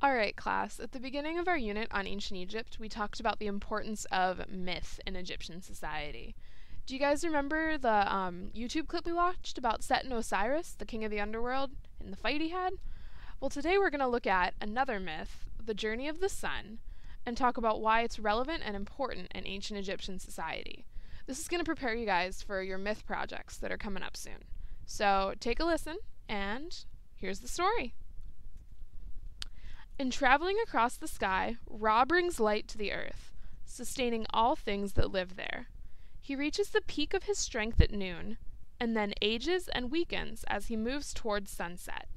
Alright, class, at the beginning of our unit on ancient Egypt, we talked about the importance of myth in Egyptian society. Do you guys remember the YouTube clip we watched about Set and Osiris, the king of the underworld, and the fight he had? Well, today we're going to look at another myth, the journey of the sun, and talk about why it's relevant and important in ancient Egyptian society. This is going to prepare you guys for your myth projects that are coming up soon. So take a listen, and here's the story. In traveling across the sky, Ra brings light to the earth, sustaining all things that live there. He reaches the peak of his strength at noon, and then ages and weakens as he moves towards sunset.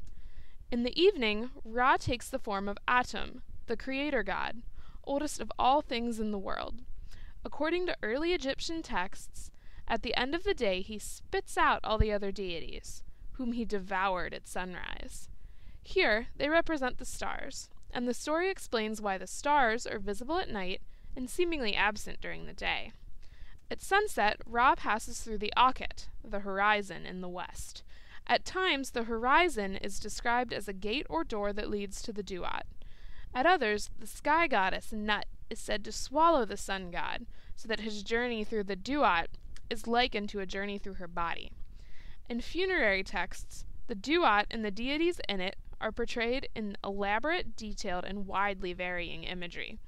In the evening, Ra takes the form of Atum, the creator god, oldest of all things in the world. According to early Egyptian texts, at the end of the day he spits out all the other deities, whom he devoured at sunrise. Here, they represent the stars, and the story explains why the stars are visible at night and seemingly absent during the day. At sunset, Ra passes through the Akhet, the horizon in the west. At times, the horizon is described as a gate or door that leads to the Duat. At others, the sky goddess Nut is said to swallow the sun god, so that his journey through the Duat is likened to a journey through her body. In funerary texts, the Duat and the deities in it are portrayed in elaborate, detailed, and widely varying imagery.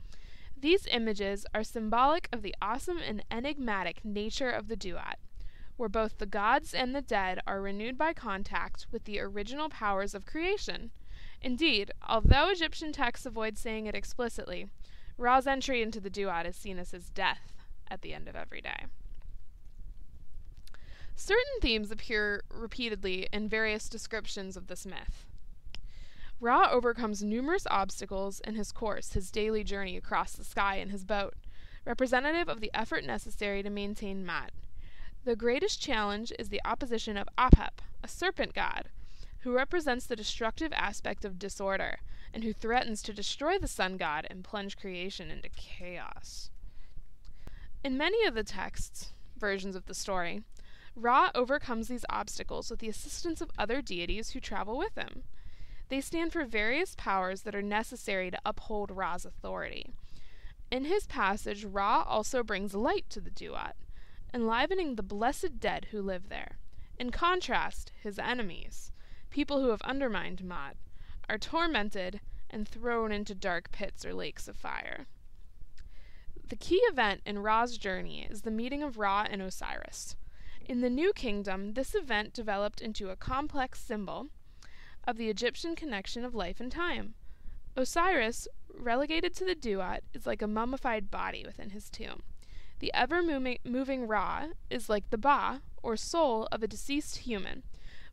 These images are symbolic of the awesome and enigmatic nature of the Duat, where both the gods and the dead are renewed by contact with the original powers of creation. Indeed, although Egyptian texts avoid saying it explicitly, Ra's entry into the Duat is seen as his death at the end of every day. Certain themes appear repeatedly in various descriptions of this myth. Ra overcomes numerous obstacles in his course, his daily journey across the sky in his boat, representative of the effort necessary to maintain Mat. The greatest challenge is the opposition of Apep, a serpent god, who represents the destructive aspect of disorder, and who threatens to destroy the sun god and plunge creation into chaos. In many of the texts, versions of the story, Ra overcomes these obstacles with the assistance of other deities who travel with him. They stand for various powers that are necessary to uphold Ra's authority. In his passage, Ra also brings light to the Duat, enlivening the blessed dead who live there. In contrast, his enemies, people who have undermined Mat, are tormented and thrown into dark pits or lakes of fire. The key event in Ra's journey is the meeting of Ra and Osiris. In the New Kingdom, this event developed into a complex symbol of the Egyptian connection of life and time. Osiris, relegated to the Duat, is like a mummified body within his tomb. The ever-moving Ra is like the Ba, or soul, of a deceased human,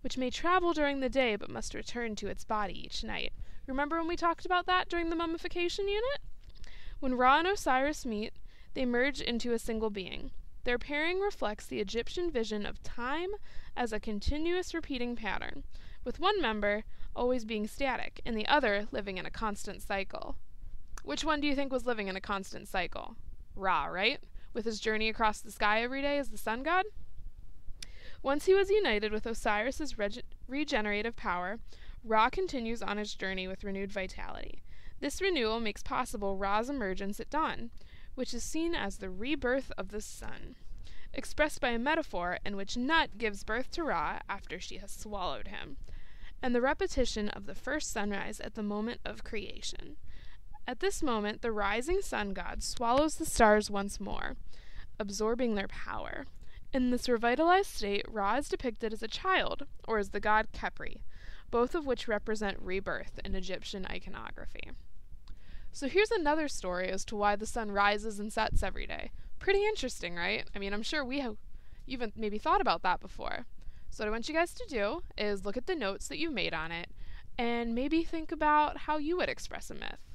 which may travel during the day but must return to its body each night. Remember when we talked about that during the mummification unit? When Ra and Osiris meet, they merge into a single being. Their pairing reflects the Egyptian vision of time as a continuous repeating pattern, with one member always being static and the other living in a constant cycle. Which one do you think was living in a constant cycle? Ra, right? With his journey across the sky every day as the sun god? Once he was united with Osiris's regenerative power, Ra continues on his journey with renewed vitality. This renewal makes possible Ra's emergence at dawn, which is seen as the rebirth of the sun, expressed by a metaphor in which Nut gives birth to Ra after she has swallowed him, and the repetition of the first sunrise at the moment of creation. At this moment, the rising sun god swallows the stars once more, absorbing their power. In this revitalized state, Ra is depicted as a child, or as the god Khepri, both of which represent rebirth in Egyptian iconography. So here's another story as to why the sun rises and sets every day. Pretty interesting, right? I mean, I'm sure you've maybe thought about that before. So what I want you guys to do is look at the notes that you've made on it, and maybe think about how you would express a myth.